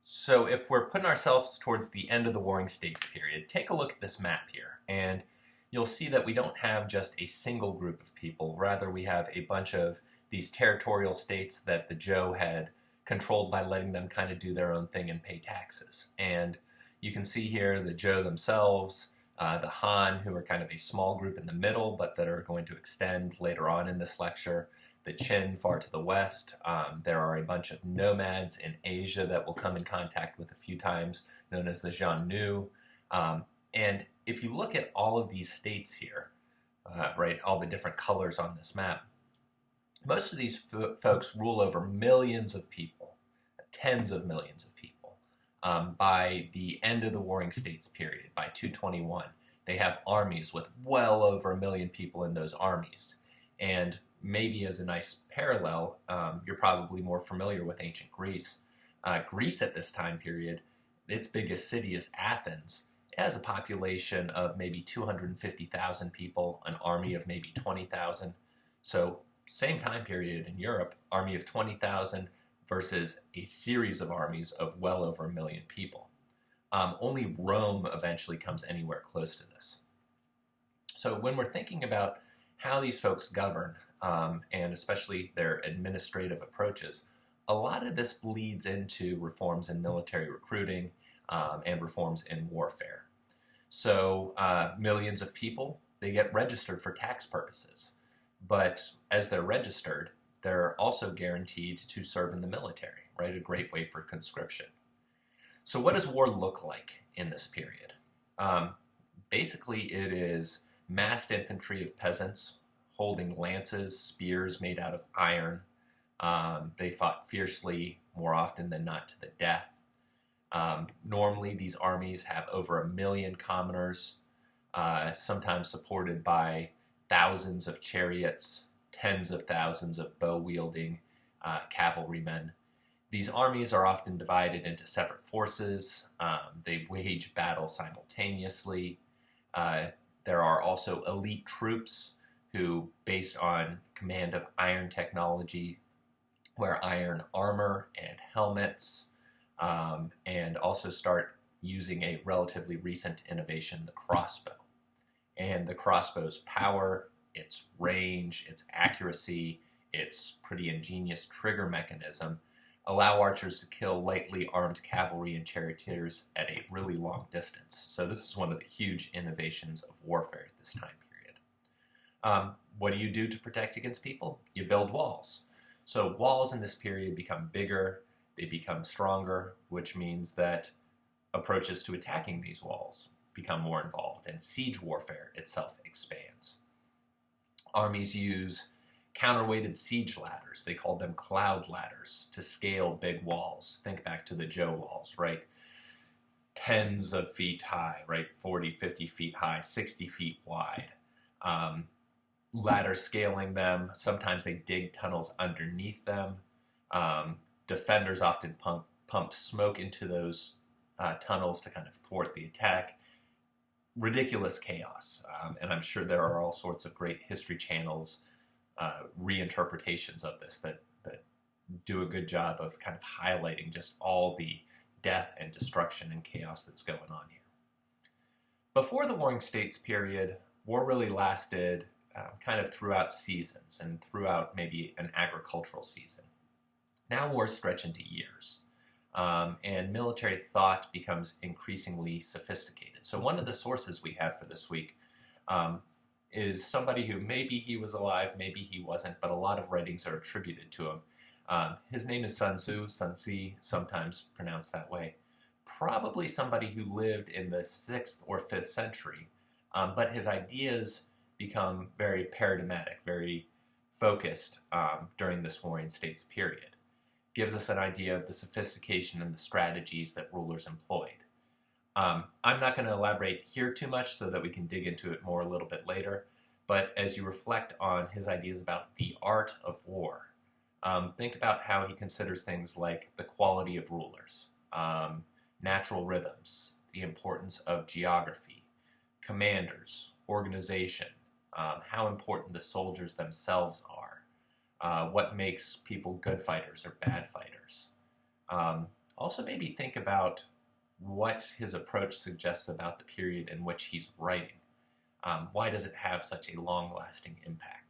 So if we're putting ourselves towards the end of the Warring States period, take a look at this map here, and you'll see that we don't have just a single group of people. Rather, we have a bunch of these territorial states that the Zhou had controlled by letting them kind of do their own thing and pay taxes. And you can see here the Zhou themselves, the Han, who are kind of a small group in the middle, but that are going to extend later on in this lecture, the Qin far to the west. There are a bunch of nomads in Asia that we'll come in contact with a few times, known as the Xiongnu. And if you look at all of these states here, right, all the different colors on this map, most of these folks rule over millions of people, tens of millions of people. By the end of the Warring States period, by 221, they have armies with well over a million people in those armies. And maybe as a nice parallel, you're probably more familiar with ancient Greece. Greece at this time period, its biggest city is Athens. It has a population of maybe 250,000 people, an army of maybe 20,000. So same time period in Europe, army of 20,000 versus a series of armies of well over a million people. Only Rome eventually comes anywhere close to this. So when we're thinking about how these folks govern, and especially their administrative approaches, a lot of this bleeds into reforms in military recruiting and reforms in warfare. So millions of people, they get registered for tax purposes. But as they're registered, they're also guaranteed to serve in the military, right? A great way for conscription. So what does war look like in this period? Basically, it is massed infantry of peasants holding lances, spears made out of iron. They fought fiercely more often than not to the death. Normally, these armies have over 1 million commoners, sometimes supported by thousands of chariots, tens of thousands of bow-wielding cavalrymen. These armies are often divided into separate forces. They wage battle simultaneously. There are also elite troops who, based on command of iron technology, wear iron armor and helmets, and also start using a relatively recent innovation, the crossbow. And the crossbow's power, its range, its accuracy, its pretty ingenious trigger mechanism allow archers to kill lightly armed cavalry and charioteers at a really long distance. So this is one of the huge innovations of warfare at this time period. What do you do to protect against people? You build walls. So walls in this period become bigger, they become stronger, which means that approaches to attacking these walls become more involved, and siege warfare itself expands. Armies use counterweighted siege ladders, they called them cloud ladders, to scale big walls. Think back to the Zhou walls, right? Tens of feet high, right? 40, 50 feet high, 60 feet wide. Ladders scaling them. Sometimes they dig tunnels underneath them. Defenders often pump smoke into those tunnels to kind of thwart the attack. Ridiculous chaos. And I'm sure there are all sorts of great History Channels reinterpretations of this that do a good job of kind of highlighting just all the death and destruction and chaos that's going on here. Before the Warring States period, war really lasted kind of throughout seasons and throughout maybe an agricultural season. Now wars stretch into years, and military thought becomes increasingly sophisticated. So one of the sources we have for this week is somebody who maybe he was alive, maybe he wasn't, but a lot of writings are attributed to him. His name is Sun Tzu, Sun Tzu, sometimes pronounced that way. Probably somebody who lived in the 6th or 5th century, but his ideas become very paradigmatic, very focused during this Warring States period. Gives us an idea of the sophistication and the strategies that rulers employed. I'm not going to elaborate here too much so that we can dig into it more a little bit later, but as you reflect on his ideas about the art of war, think about how he considers things like the quality of rulers, natural rhythms, the importance of geography, commanders, organization, how important the soldiers themselves are, what makes people good fighters or bad fighters, Also, maybe think about what his approach suggests about the period in which he's writing. Why does it have such a long lasting impact?